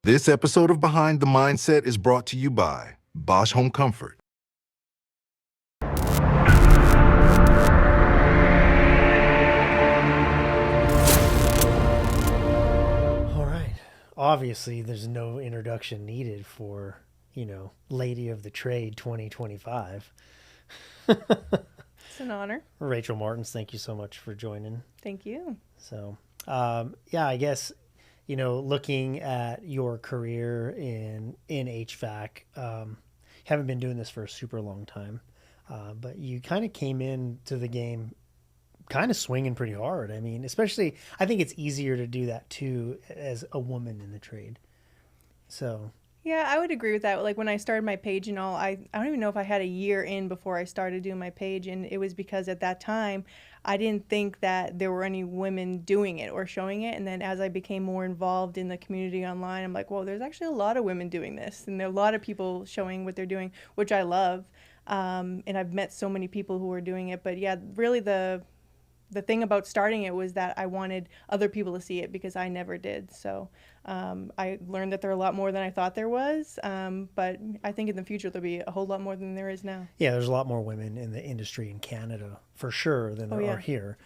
This episode of Behind the Mindset is brought to you by Bosch Home Comfort. All right. Obviously, there's no introduction needed for, Lady of the Trade 2025. It's an honor. Rachelle Martins, thank you so much for joining. Thank you. So, I guess, looking at your career in HVAC, haven't been doing this for a super long time, but you kind of came into the game kind of swinging pretty hard. I mean, especially, I think it's easier to do that too as a woman in the trade. So, Yeah, I would agree with that. Like when I started my page and all, I don't even know if I had a year in before I started doing my page. And it was because at that time, I didn't think that there were any women doing it or showing it. And then as I became more involved in the community online, I'm like, well, there's actually a lot of women doing this. And there are a lot of people showing what they're doing, which I love. And I've met so many people who are doing it. But yeah, really the thing about starting it was that I wanted other people to see it because I never did. So I learned that there are a lot more than I thought there was. But I think in the future there'll be a whole lot more than there is now. yeah, there's a lot more women in the industry in Canada for sure than there are here,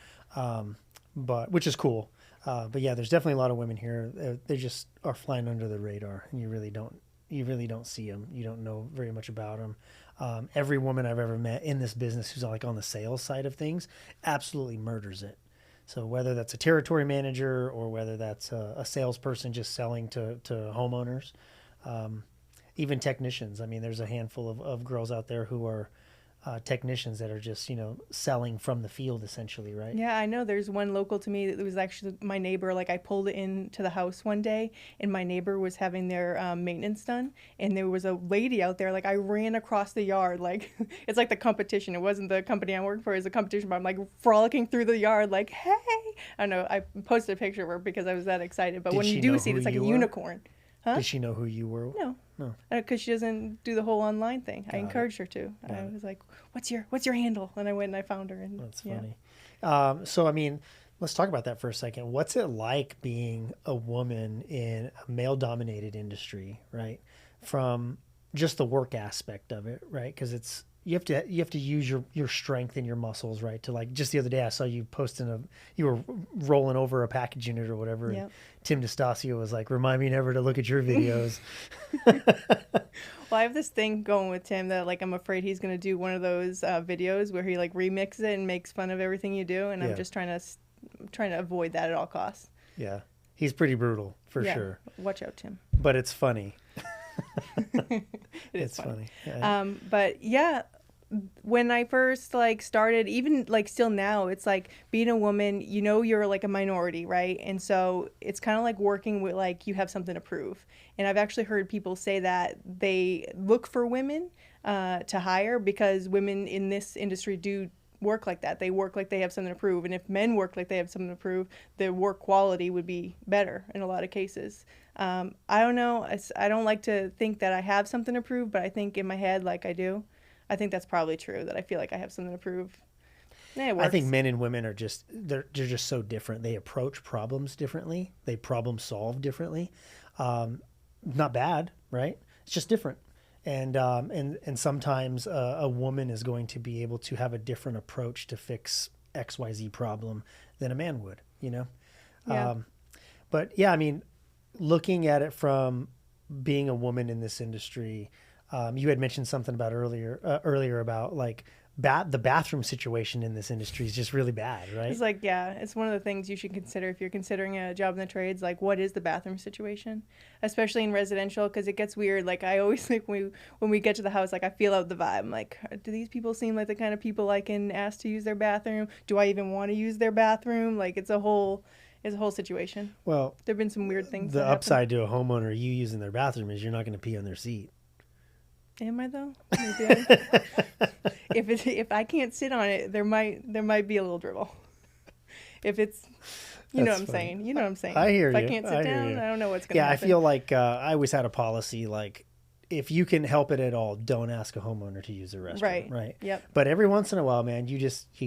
but which is cool. But yeah, there's definitely a lot of women here. They just are flying under the radar, and you really don't see them. You don't know very much about them. Every woman I've ever met in this business who's like on the sales side of things absolutely murders it. So whether that's a territory manager or whether that's a salesperson just selling to homeowners, even technicians. I mean, there's a handful of girls out there who are technicians that are just, selling from the field essentially, right? Yeah, I know. There's one local to me that was actually my neighbor. Like I pulled it into the house one day and my neighbor was having their maintenance done. And there was a lady out there. Like I ran across the yard. Like it's like the competition. It wasn't the company I worked for. It was a competition. But I'm like frolicking through the yard like, hey. I don't know. I posted a picture of her because I was that excited. But when you do see it, it's like a unicorn. Huh? Did she know who you were? No. Because she doesn't do the whole online thing. I encouraged her to. I was like, "What's your handle?" And I went and I found her. And that's funny. So I mean, let's talk about that for a second. What's it like being a woman in a male-dominated industry, right? From just the work aspect of it, right? Because you have to use your strength and your muscles, right? To like just the other day, I saw you posting you were rolling over a package unit or whatever. Yep. And Tim DeStasio was like, "Remind me never to look at your videos." Well, I have this thing going with Tim that like I'm afraid he's gonna do one of those videos where he like remixes it and makes fun of everything you do, and I'm just trying to avoid that at all costs. Yeah, he's pretty brutal for sure. Watch out, Tim. But it's funny. It's funny. Yeah. But yeah, when I first like started, even like still now, it's like being a woman, you're like a minority, right? And so it's kind of like working with like you have something to prove. And I've actually heard people say that they look for women to hire because women in this industry do work like that. They work like they have something to prove. And if men work like they have something to prove, their work quality would be better in a lot of cases. I don't know. I don't like to think that I have something to prove, but I think in my head, like I do. I think that's probably true, that I feel like I have something to prove. Yeah, it works. I think men and women are they're just so different. They approach problems differently. They problem solve differently. Not bad, right? It's just different. And sometimes a woman is going to be able to have a different approach to fix XYZ problem than a man would, Yeah. But yeah, I mean, looking at it from being a woman in this industry, you had mentioned something about earlier about like the bathroom situation in this industry is just really bad, right? It's like, yeah, it's one of the things you should consider if you're considering a job in the trades. Like, what is the bathroom situation, especially in residential? Because it gets weird. Like, I always think when we get to the house, like I feel out the vibe. I'm like, do these people seem like the kind of people I can ask to use their bathroom? Do I even want to use their bathroom? Like, it's a whole situation. Well, there've been some weird things. The upside to a homeowner you using their bathroom is you're not going to pee on their seat. Am I though? Maybe if I can't sit on it, there might be a little dribble. If it's, you know what I'm saying. You know what I'm saying. I hear you. If I can't sit down, I don't know what's going to happen. Yeah, I feel like I always had a policy like, if you can help it at all, don't ask a homeowner to use the restroom. Right. Yep. But every once in a while, man, you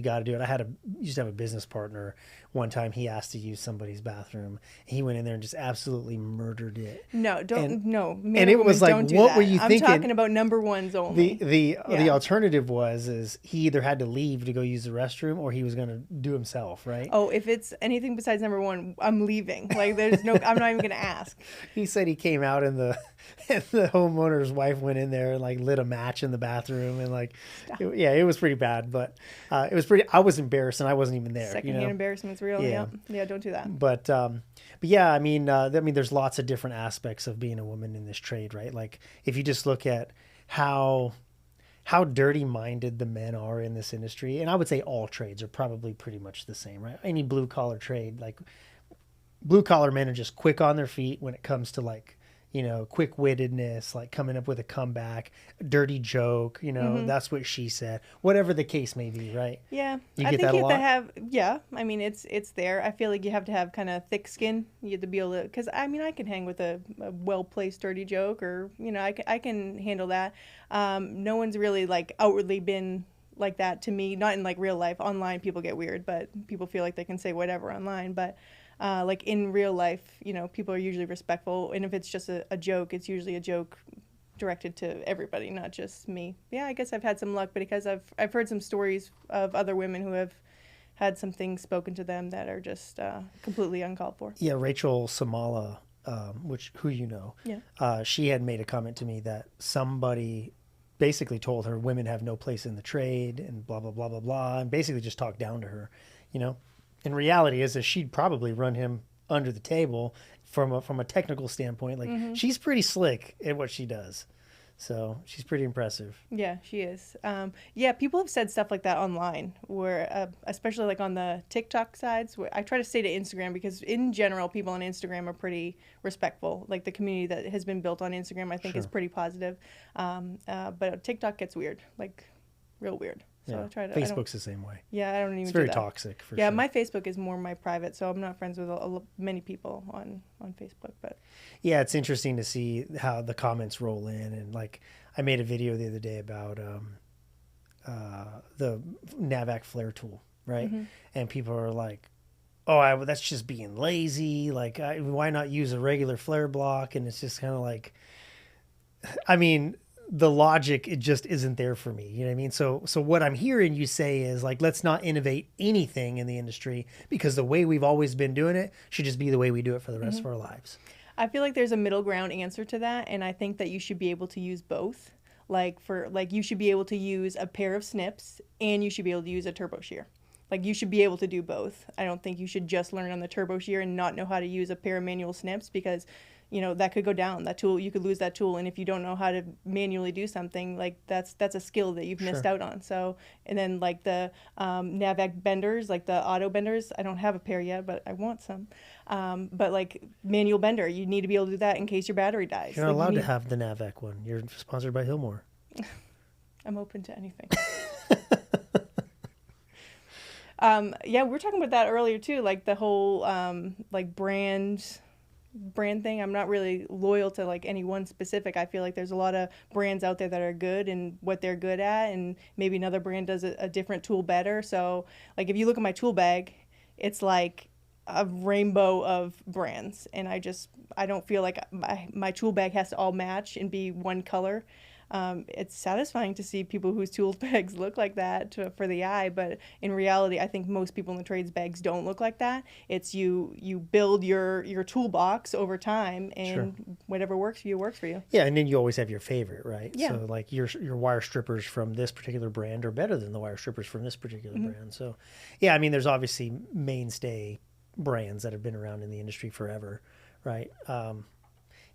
got to do it. I used to have a business partner one time he asked to use somebody's bathroom. He went in there and just absolutely murdered it. No, don't. No, and it was like, what were you thinking? I'm talking about number ones only. The alternative is he either had to leave to go use the restroom or he was going to do himself, right? Oh, if it's anything besides number one, I'm leaving. Like, there's no, I'm not even going to ask. He said he came out and the homeowner's wife went in there and like lit a match in the bathroom and like, it was pretty bad, but it was pretty, I was embarrassed and I wasn't even there. Secondhand embarrassment's real. Yeah, don't do that. But yeah, I mean, there's lots of different aspects of being a woman in this trade, right? Like if you just look at how dirty minded the men are in this industry, and I would say all trades are probably pretty much the same, right? Any blue collar trade, like blue collar men are just quick on their feet when it comes to like, quick wittedness, like coming up with a comeback, dirty joke, that's what she said, whatever the case may be, right? Yeah. I think you have to have, I mean, it's there. I feel like you have to have kind of thick skin. You have to be able to, because I mean, I can hang with a well-placed dirty joke or, I can handle that. No one's really like outwardly been like that to me, not in like real life. Online people get weird, but people feel like they can say whatever online, but like in real life, people are usually respectful. And if it's just a joke, it's usually a joke directed to everybody, not just me. Yeah, I guess I've had some luck, but because I've heard some stories of other women who have had some things spoken to them that are just completely uncalled for. Yeah, Rachelle Samala, she had made a comment to me that somebody basically told her women have no place in the trade and blah, blah, blah, blah, blah, and basically just talked down to her, And reality is that she'd probably run him under the table from a technical standpoint. Like she's pretty slick at what she does. So she's pretty impressive. Yeah, she is. People have said stuff like that online where, especially like on the TikTok sides, where I try to stay to Instagram because in general, people on Instagram are pretty respectful. Like the community that has been built on Instagram, I think is pretty positive. But TikTok gets weird, like real weird. So Facebook's the same way. Yeah, I don't even. It's very toxic. For sure. Yeah, my Facebook is more my private, so I'm not friends with many people on Facebook. But yeah, it's interesting to see how the comments roll in, and like I made a video the other day about the NavVac flare tool, right? And people are like, "Oh, that's just being lazy. Like, why not use a regular flare block?" And it's just kind of like, I mean. The logic, it just isn't there for me. You know what I mean? So what I'm hearing you say is like, let's not innovate anything in the industry because the way we've always been doing it should just be the way we do it for the rest of our lives. I feel like there's a middle ground answer to that. And I think that you should be able to use both. You should be able to use a pair of snips and you should be able to use a turbo shear. Like you should be able to do both. I don't think you should just learn on the turbo shear and not know how to use a pair of manual snips because that could go down. That tool, you could lose that tool. And if you don't know how to manually do something, like that's a skill that you've missed out on. So, and then like the NavVac benders, like the auto benders, I don't have a pair yet, but I want some. But like manual bender, you need to be able to do that in case your battery dies. You're not allowed to have the NavVac one. You're sponsored by Hillmore. I'm open to anything. We were talking about that earlier too, like the whole like brand thing. I'm not really loyal to like any one specific. I feel like there's a lot of brands out there that are good and what they're good at, and maybe another brand does a different tool better. So like if you look at my tool bag, it's like a rainbow of brands, and I don't feel like my tool bag has to all match and be one color. It's satisfying to see people whose tool bags look like that for the eye, but in reality, I think most people in the trades bags don't look like that. It's you build your toolbox over time, and whatever works for you works for you. Yeah, and then you always have your favorite, right? Yeah. So like your wire strippers from this particular brand are better than the wire strippers from this particular brand. So yeah, I mean, there's obviously mainstay brands that have been around in the industry forever, right?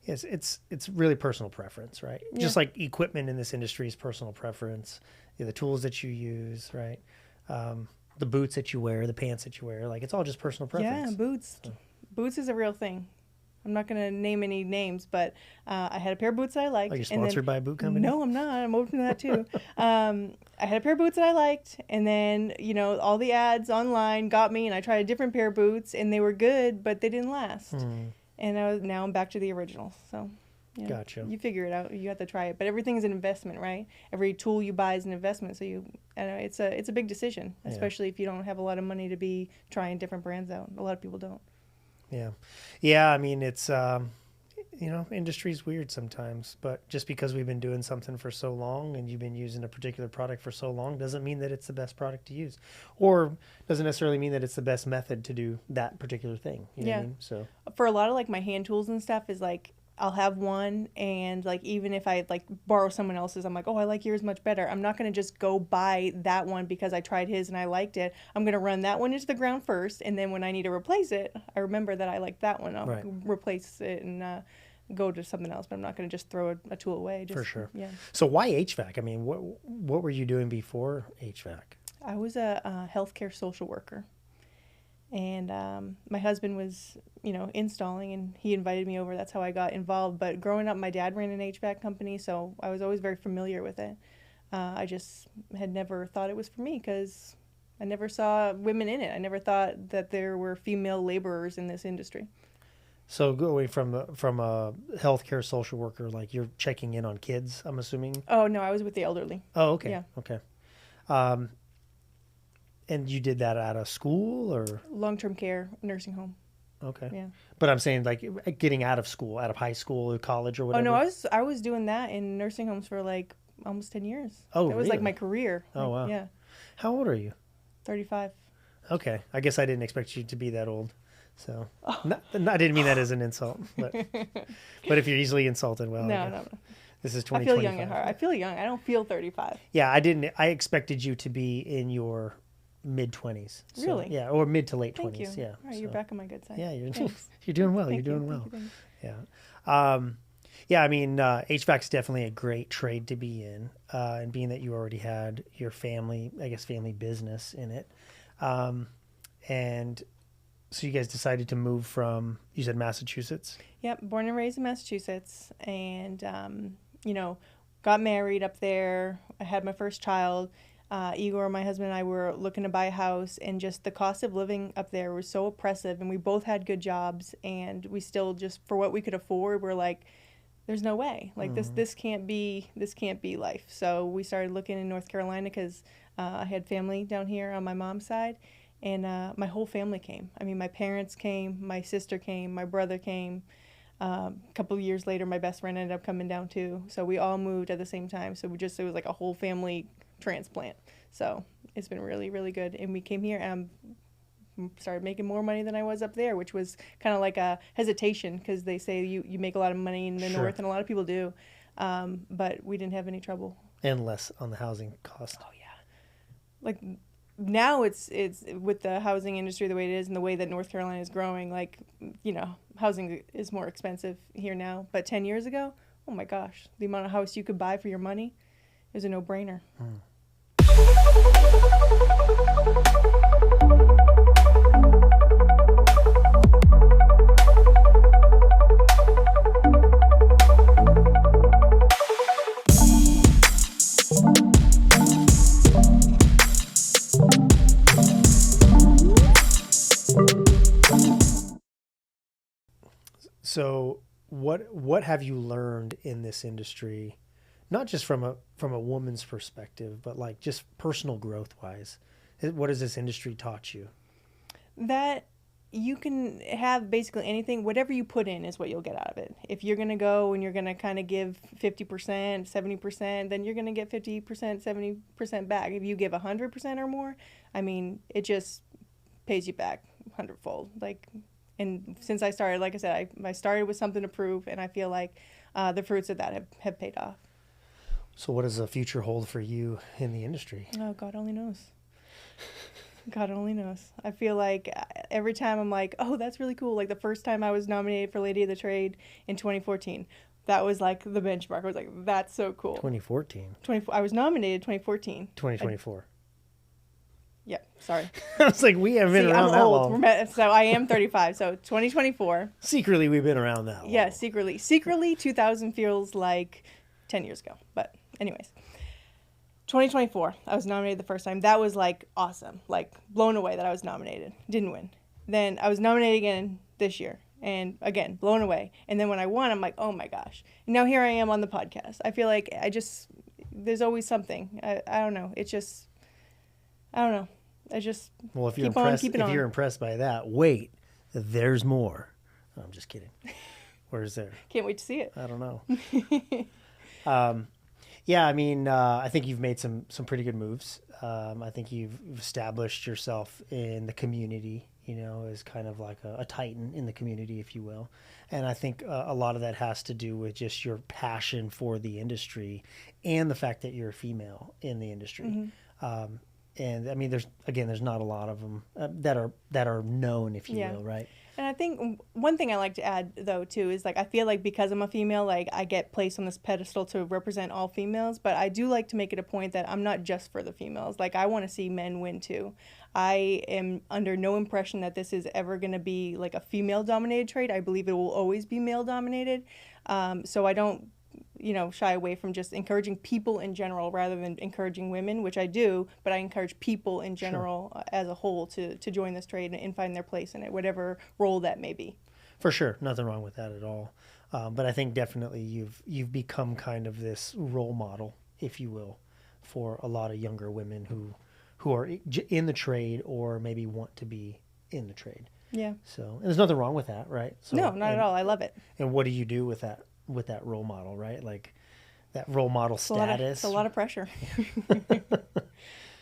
It's really personal preference, right? Yeah. Just like equipment in this industry is personal preference. The tools that you use, right? The boots that you wear, the pants that you wear, like it's all just personal preference. Yeah, boots. So. Boots is a real thing. I'm not going to name any names, but I had a pair of boots that I liked. Are you sponsored by a boot company? No, I'm not. I'm open to that too. I had a pair of boots that I liked, and then all the ads online got me, and I tried a different pair of boots, and they were good, but they didn't last. And now I'm back to the original. So Yeah. Gotcha. You figure it out. You have to try it, but everything's an investment, right? Every tool you buy is an investment. So I know it's a big decision, especially if you don't have a lot of money to be trying different brands out. A lot of people don't. Yeah. Yeah. I mean, it's, industry's weird sometimes, but just because we've been doing something for so long and you've been using a particular product for so long doesn't mean that it's the best product to use, or doesn't necessarily mean that it's the best method to do that particular thing. You know what I mean? So for a lot of like my hand tools and stuff is like, I'll have one, and like even if I like borrow someone else's, I'm like, oh, I like yours much better. I'm not going to just go buy that one because I tried his and I liked it. I'm going to run that one into the ground first, and then when I need to replace it, I remember that I like that one. I'll replace it and go to something else. But I'm not going to just throw a tool away. For sure. Yeah. So why HVAC? I mean, what were you doing before HVAC? I was a healthcare social worker. And my husband was, installing, and he invited me over. That's how I got involved. But growing up, my dad ran an HVAC company, so I was always very familiar with it. I just had never thought it was for me because I never saw women in it. I never thought that there were female laborers in this industry. So going from a healthcare social worker, like you're checking in on kids, I'm assuming? Oh, no, I was with the elderly. Oh, okay. Yeah. Okay. And you did that out of school or? Long-term care, nursing home. Okay. Yeah. But I'm saying like getting out of school, out of high school or college or whatever. Oh, no, I was doing that in nursing homes for like almost 10 years. Oh, that was like really? my career. Oh, wow. Yeah. How old are you? 35. Okay. I guess I didn't expect you to be that old. So I didn't mean that as an insult, but if you're easily insulted, well, No. This is I 2025. feel young at heart. I feel young. I don't feel 35. Yeah, I expected you to be in your mid-20s. So, Really? Yeah, or mid to late 20s. Thank you. Yeah. All right, you're back on my good side. Yeah, you're Thanks. you're doing well. Thank You're you, doing well. thank you. Yeah. Yeah, I mean, HVAC is definitely a great trade to be in. And being that you already had your family business in it. And so you guys decided to move from, you said Massachusetts? Yep, born and raised in Massachusetts, and got married up there. I had my first child. Igor, my husband, and I were looking to buy a house, and just the cost of living up there was so oppressive, and we both had good jobs, and we still just, for what we could afford, we're like, there's no way. Like this can't be life. So we started looking in North Carolina because I had family down here on my mom's side. And my whole family came. I mean, my parents came, my sister came, my brother came. A couple of years later, my best friend ended up coming down too. So we all moved at the same time. So it was like a whole family transplant. So it's been really, really good. And we came here and started making more money than I was up there, which was kind of like a hesitation because they say you make a lot of money in the north, and a lot of people do. But we didn't have any trouble. And less on the housing cost. Oh, yeah. Like, now it's with the housing industry the way it is and the way that North Carolina is growing, like, housing is more expensive here now. But 10 years ago, oh my gosh, the amount of house you could buy for your money is a no-brainer. So what have you learned in this industry, not just from a woman's perspective, but like just personal growth wise? What has this industry taught you? That you can have basically anything, whatever you put in is what you'll get out of it. If you're going to go and you're going to kind of give 50%, 70%, then you're going to get 50%, 70% back. If you give 100% or more, I mean, it just pays you back 100-fold. Like, and since I started, like I said, I started with something to prove, and I feel like the fruits of that have paid off. So what does the future hold for you in the industry? Oh, God only knows. God only knows. I feel like every time I'm like, oh, that's really cool. Like the first time I was nominated for Lady of the Trade in 2014. That was like the benchmark. I was like, that's so cool. 2014. I was nominated 2014. 2024. Yeah, sorry. I was like, we haven't been around that long. So I am 35. So 2024. Secretly, we've been around that long. Yeah, secretly. Secretly, 2000 feels like 10 years ago. But anyways. 2024, I was nominated the first time. That was like awesome, like blown away that I was nominated. Didn't win. Then I was nominated again this year. And again, blown away. And then when I won, I'm like, oh my gosh. And now here I am on the podcast. I feel like there's always something. I don't know. It's just, I don't know. I just Well, if you're keep on impressed, keeping if on. you're impressed by that, wait, there's more. No, I'm just kidding. Where is there? Can't wait to see it. I don't know. Yeah, I mean, I think you've made some pretty good moves. I think you've established yourself in the community, as kind of like a titan in the community, if you will. And I think a lot of that has to do with just your passion for the industry and the fact that you're a female in the industry. And I mean, there's not a lot of them that are known, if you will, right? And I think one thing I like to add, though, too, is like I feel like because I'm a female, like I get placed on this pedestal to represent all females. But I do like to make it a point that I'm not just for the females. Like I want to see men win, too. I am under no impression that this is ever going to be like a female-dominated trade. I believe it will always be male-dominated. So I don't shy away from just encouraging people in general rather than encouraging women, which I do, but I encourage people in general as a whole to join this trade and find their place in it, whatever role that may be. For sure. Nothing wrong with that at all. But I think definitely you've become kind of this role model, if you will, for a lot of younger women who are in the trade or maybe want to be in the trade. Yeah. So, and there's nothing wrong with that, right? So, no, not at all. I love it. And what do you do with that role model, right? Like that role model status. It's a lot of pressure.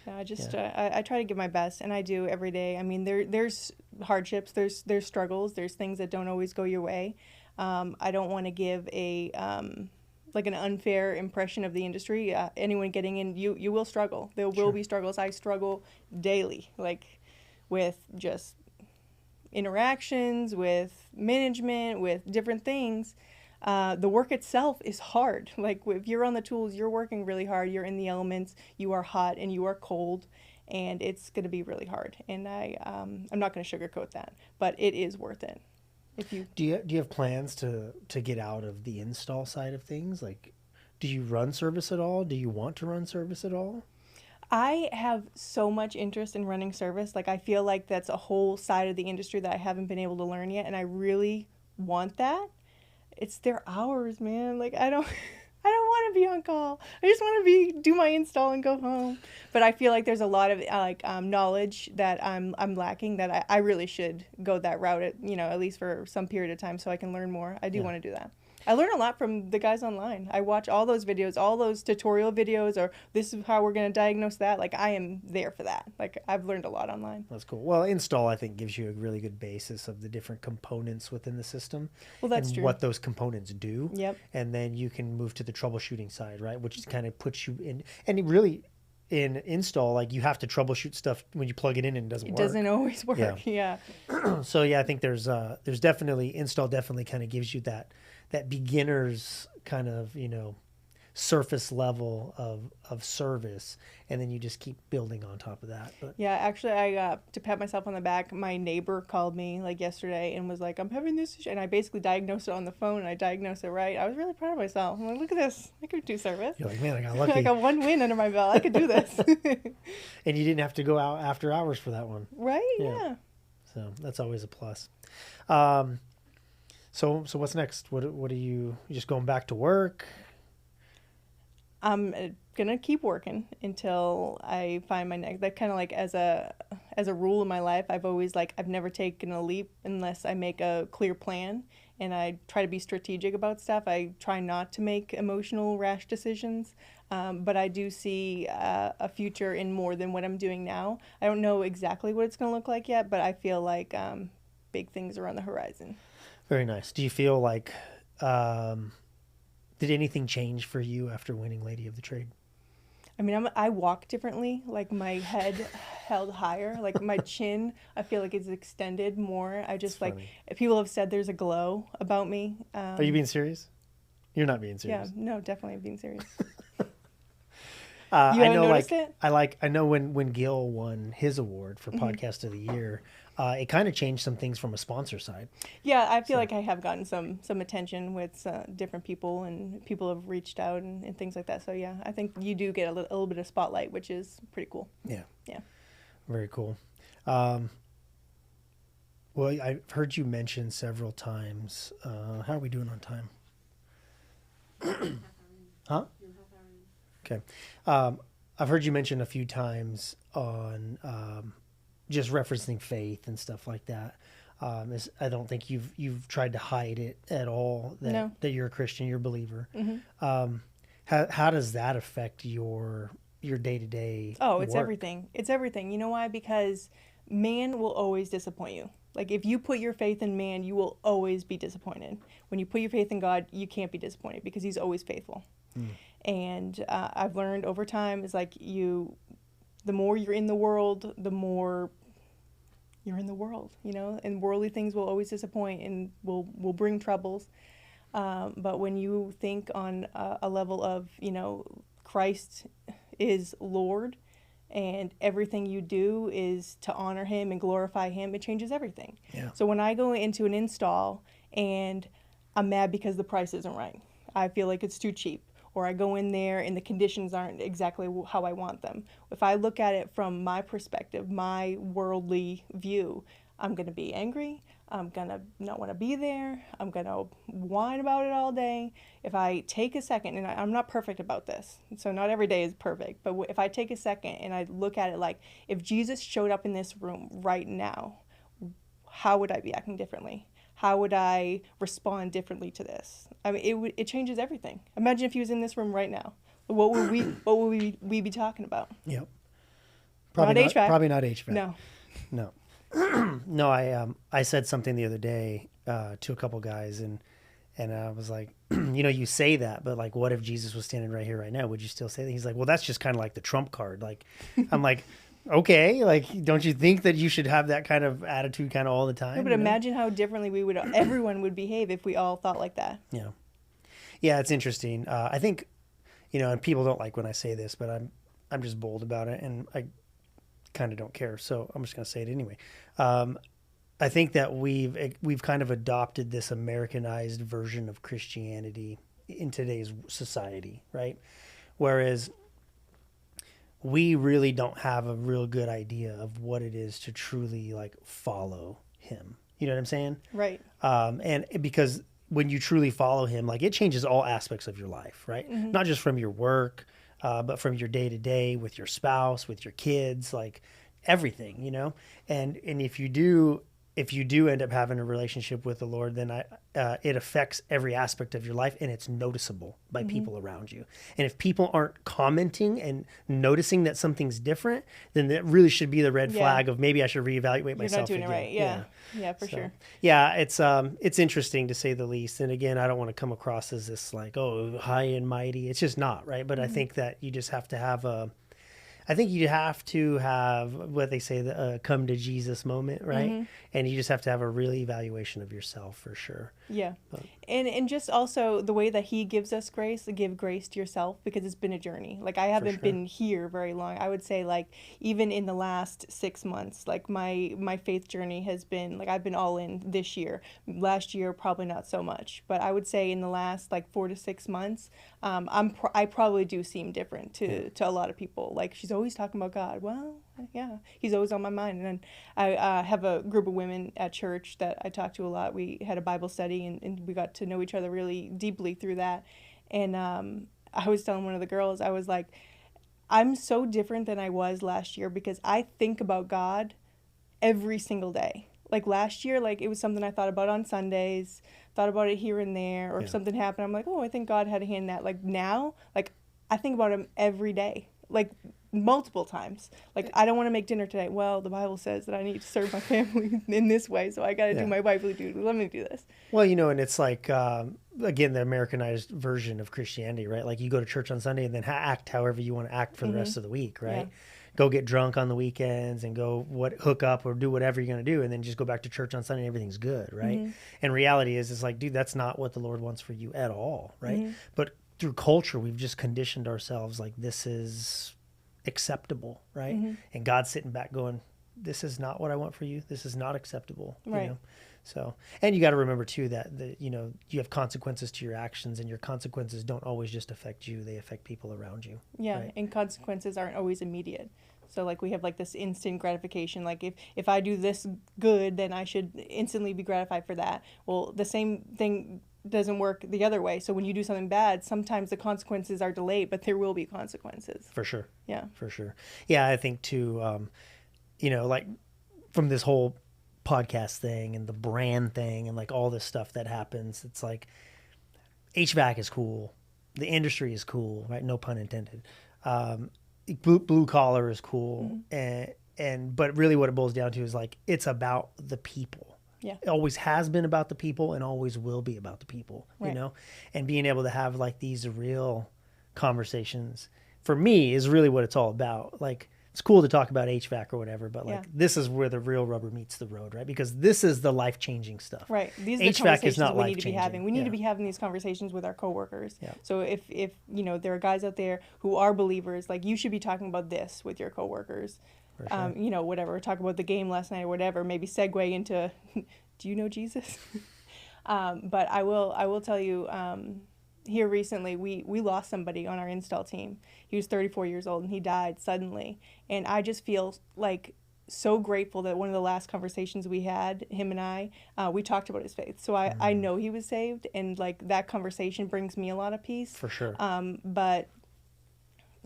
I try to give my best, and I do every day. I mean, there's hardships, there's struggles, there's things that don't always go your way. I don't want to give an unfair impression of the industry. Anyone getting in, you will struggle. There will be struggles. I struggle daily, like with just interactions, with management, with different things. The work itself is hard. Like if you're on the tools, you're working really hard. You're in the elements. You are hot and you are cold, and it's going to be really hard. And I'm not going to sugarcoat that, but it is worth it. Do you have plans to get out of the install side of things? Like, do you run service at all? Do you want to run service at all? I have so much interest in running service. Like I feel like that's a whole side of the industry that I haven't been able to learn yet, and I really want that. It's their hours, man. Like I don't want to be on call. I just want to do my install and go home. But I feel like there's a lot of knowledge that I'm lacking that I really should go that route at least for some period of time so I can learn more. I do want to do that. I learn a lot from the guys online. I watch all those videos, all those tutorial videos, or this is how we're going to diagnose that. Like, I am there for that. Like, I've learned a lot online. That's cool. Well, install, I think, gives you a really good basis of the different components within the system. Well, that's and true. What those components do. Yep. And then you can move to the troubleshooting side, right? Which kind of puts you in. And it really, in install, like, you have to troubleshoot stuff when you plug it in and it doesn't work. It doesn't always work. Yeah. So, yeah, I think there's definitely, install definitely kind of gives you that beginner's kind of, surface level of service, and then you just keep building on top of that. But yeah, actually, I to pat myself on the back, my neighbor called me like yesterday and was like, I'm having this issue. And I basically diagnosed it on the phone, and I diagnosed it right. I was really proud of myself. I'm like, look at this. I could do service. You're like, man, I got lucky. I got one win under my belt. I could do this. And you didn't have to go out after hours for that one. Right, yeah. So that's always a plus. So what's next? What are you just going back to work? I'm gonna keep working until I find my next. That kind of like as a rule in my life, I've never taken a leap unless I make a clear plan, and I try to be strategic about stuff. I try not to make emotional, rash decisions, but I do see a future in more than what I'm doing now. I don't know exactly what it's gonna look like yet, but I feel like big things are on the horizon. Very nice. Do you feel like did anything change for you after winning Lady of the Trade? I mean, I walk differently. Like my head held higher. Like my chin, I feel like it's extended more. I just like people have said there's a glow about me. Are you being serious? You're not being serious. Yeah, no, definitely being serious. I know, noticed it? I know when Gil won his award for Podcast of the Year, it kind of changed some things from a sponsor side. Yeah, I feel like I have gotten some attention with different people, and people have reached out and things like that. So yeah, I think you do get a little bit of spotlight, which is pretty cool. Yeah. Yeah. Very cool. Well, I've heard you mention several times. How are we doing on time? Huh? Okay. I've heard you mention a few times on just referencing faith and stuff like that. I don't think you've tried to hide it at all that, No. that you're a Christian, you're a believer. Mm-hmm. How does that affect your day-to-day Oh, it's work? everything. It's everything. You know why? Because man will always disappoint you. Like if you put your faith in man, you will always be disappointed. When you put your faith in God, you can't be disappointed because he's always faithful. And I've learned over time is like the more you're in the world, the more you're in the world, and worldly things will always disappoint and will bring troubles. But when you think on a level of, Christ is Lord and everything you do is to honor him and glorify him, it changes everything. Yeah. So when I go into an install and I'm mad because the price isn't right, I feel like it's too cheap, or I go in there and the conditions aren't exactly how I want them. If I look at it from my perspective, my worldly view, I'm going to be angry. I'm going to not want to be there. I'm going to whine about it all day. If I take a second, and I'm not perfect about this, so not every day is perfect, but if I take a second and I look at it like, if Jesus showed up in this room right now, how would I be acting differently? How would I respond differently to this? I mean, it changes everything. Imagine if he was in this room right now. What would we be talking about? Yep. Not HVAC. Probably not HVAC. No. No. No, I said something the other day to a couple guys, and I was like, you say that, but like, what if Jesus was standing right here, right now? Would you still say that? He's like, well, that's just kind of like the trump card. Like, I'm like, okay, like, don't you think that you should have that kind of attitude kind of all the time? No, but imagine how differently everyone would behave if we all thought like that. Yeah. Yeah, it's interesting. I think, and people don't like when I say this, but I'm just bold about it, and I kind of don't care, so I'm just going to say it anyway. I think that we've kind of adopted this Americanized version of Christianity in today's society, right? Whereas we really don't have a real good idea of what it is to truly like follow him. You know what I'm saying? Right. And because when you truly follow him, like it changes all aspects of your life, right? Mm-hmm. Not just from your work, but from your day to day with your spouse, with your kids, like everything, And if you do end up having a relationship with the Lord, then it affects every aspect of your life, and it's noticeable by Mm-hmm. people around you. And if people aren't commenting and noticing that something's different, then that really should be the red flag of maybe I should reevaluate myself. You're not doing again. it right. Yeah, for sure. Yeah, it's interesting to say the least. And again, I don't want to come across as this like, oh, high and mighty. It's just not, right? But I think that you just have to have what they say, the come to Jesus moment, right? Mm-hmm. And you just have to have a real evaluation of yourself for sure. Yeah. And just also the way that he gives us grace, give grace to yourself, because it's been a journey. Like I haven't been here very long. I would say like even in the last 6 months, like my faith journey has been like I've been all in this year. Last year probably not so much, but I would say in the last like 4 to 6 months, I probably do seem different to a lot of people. Like she's always talking about God. Well, yeah, he's always on my mind. And then I have a group of women at church that I talk to a lot. We had a Bible study and we got to know each other really deeply through that. And I was telling one of the girls, I was like, I'm so different than I was last year because I think about God every single day. Like last year, like it was something I thought about on Sundays, thought about it here and there, or if something happened, I'm like, oh, I think God had a hand in that. Like now, like I think about him every day, like multiple times. Like I don't want to make dinner today. Well, the Bible says that I need to serve my family in this way, so I got to do my wifely duty. Let me do this. Well, and it's like, again, the Americanized version of Christianity, right? Like you go to church on Sunday and then act however you want to act for the rest of the week, right? Yeah. Go get drunk on the weekends and go hook up or do whatever you're going to do, and then just go back to church on Sunday and everything's good, right? Mm-hmm. And reality is, it's like, dude, that's not what the Lord wants for you at all, right? Mm-hmm. But through culture, we've just conditioned ourselves like this is acceptable, right? Mm-hmm. And God's sitting back going, this is not what I want for you. This is not acceptable. Right. You know? So, and you got to remember too that you know, you have consequences to your actions, and your consequences don't always just affect you. They affect people around you. Yeah. Right? And consequences aren't always immediate. So like we have like this instant gratification. Like if I do this good, then I should instantly be gratified for that. Well, the same thing doesn't work the other way. So when you do something bad, sometimes the consequences are delayed, but there will be consequences. For sure. Yeah. For sure. Yeah. I think too, you know, like from this whole podcast thing and the brand thing and like all this stuff that happens, it's like HVAC is cool. The industry is cool, right? No pun intended. Blue collar is cool. But really what it boils down to is like, it's about the people. Yeah. It always has been about the people and always will be about the people, Right. you know, and being able to have like these real conversations for me is really what it's all about. Like, it's cool to talk about HVAC or whatever, but like this is where the real rubber meets the road, right? Because this is the life-changing stuff. Right. These are the HVAC conversations is not we need to be life-changing. having. We need to be having these conversations with our coworkers. Yeah. So if you know there are guys out there who are believers, like you should be talking about this with your coworkers. For sure. You know, whatever. Talk about the game last night or whatever. Maybe segue into, do you know Jesus? But I will tell you. Here recently, we lost somebody on our install team. He was 34 years old and he died suddenly. And I just feel like so grateful that one of the last conversations we had, him and I, we talked about his faith. So I know he was saved, and like that conversation brings me a lot of peace. For sure. But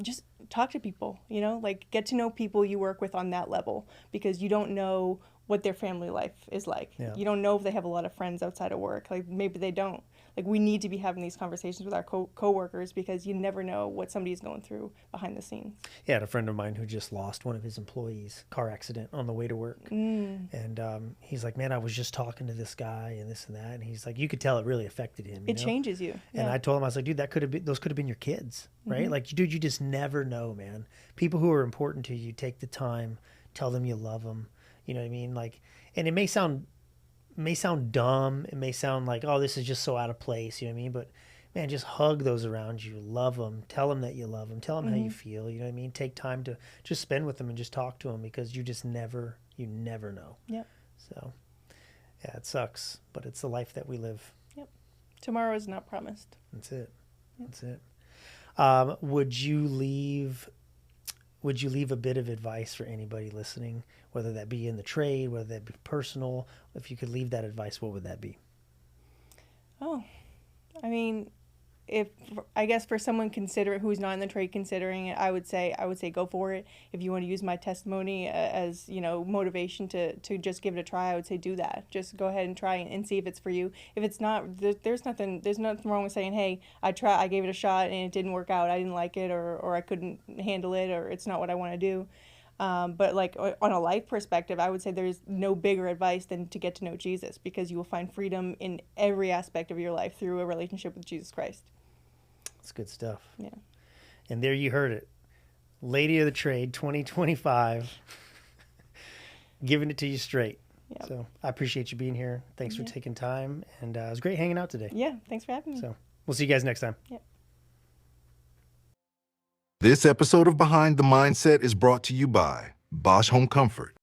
just talk to people, you know, like get to know people you work with on that level, because you don't know what their family life is like. Yeah. You don't know if they have a lot of friends outside of work. Like maybe they don't. Like we need to be having these conversations with our coworkers, because you never know what somebody's going through behind the scenes. Yeah, I had a friend of mine who just lost one of his employees, car accident on the way to work. And he's like, man, I was just talking to this guy and this and that. And he's like, you could tell it really affected him. You It know? changes you. And Yeah. I told him, I was like, dude, those could have been your kids, right? Like, dude, you just never know, man. People who are important to you, take the time, tell them you love them. You know what I mean? Like, and it may sound dumb. It may sound like, oh, this is just so out of place. You know what I mean? But man, just hug those around you. Love them. Tell them that you love them. Tell them how you feel. You know what I mean? Take time to just spend with them and just talk to them, because you never know. Yep. So yeah, it sucks, but it's the life that we live. Yep. Tomorrow is not promised. That's it. That's it. Would you leave a bit of advice for anybody listening, whether that be in the trade, whether that be personal? If you could leave that advice, what would that be? Oh, I mean, I guess for someone who's not in the trade considering it, I would say go for it. If you want to use my testimony as, you know, motivation to just give it a try, I would say do that. Just go ahead and try and see if it's for you. If it's not, there's nothing wrong with saying, hey, I gave it a shot and it didn't work out. I didn't like it, or I couldn't handle it, or it's not what I want to do. But like on a life perspective, I would say there's no bigger advice than to get to know Jesus, because you will find freedom in every aspect of your life through a relationship with Jesus Christ. That's good stuff. Yeah. And there you heard it. Lady of the Trade 2025. Giving it to you straight. Yep. So I appreciate you being here. Thanks for taking time. And it was great hanging out today. Yeah. Thanks for having me. So we'll see you guys next time. Yep. This episode of Behind the Mindset is brought to you by Bosch Home Comfort.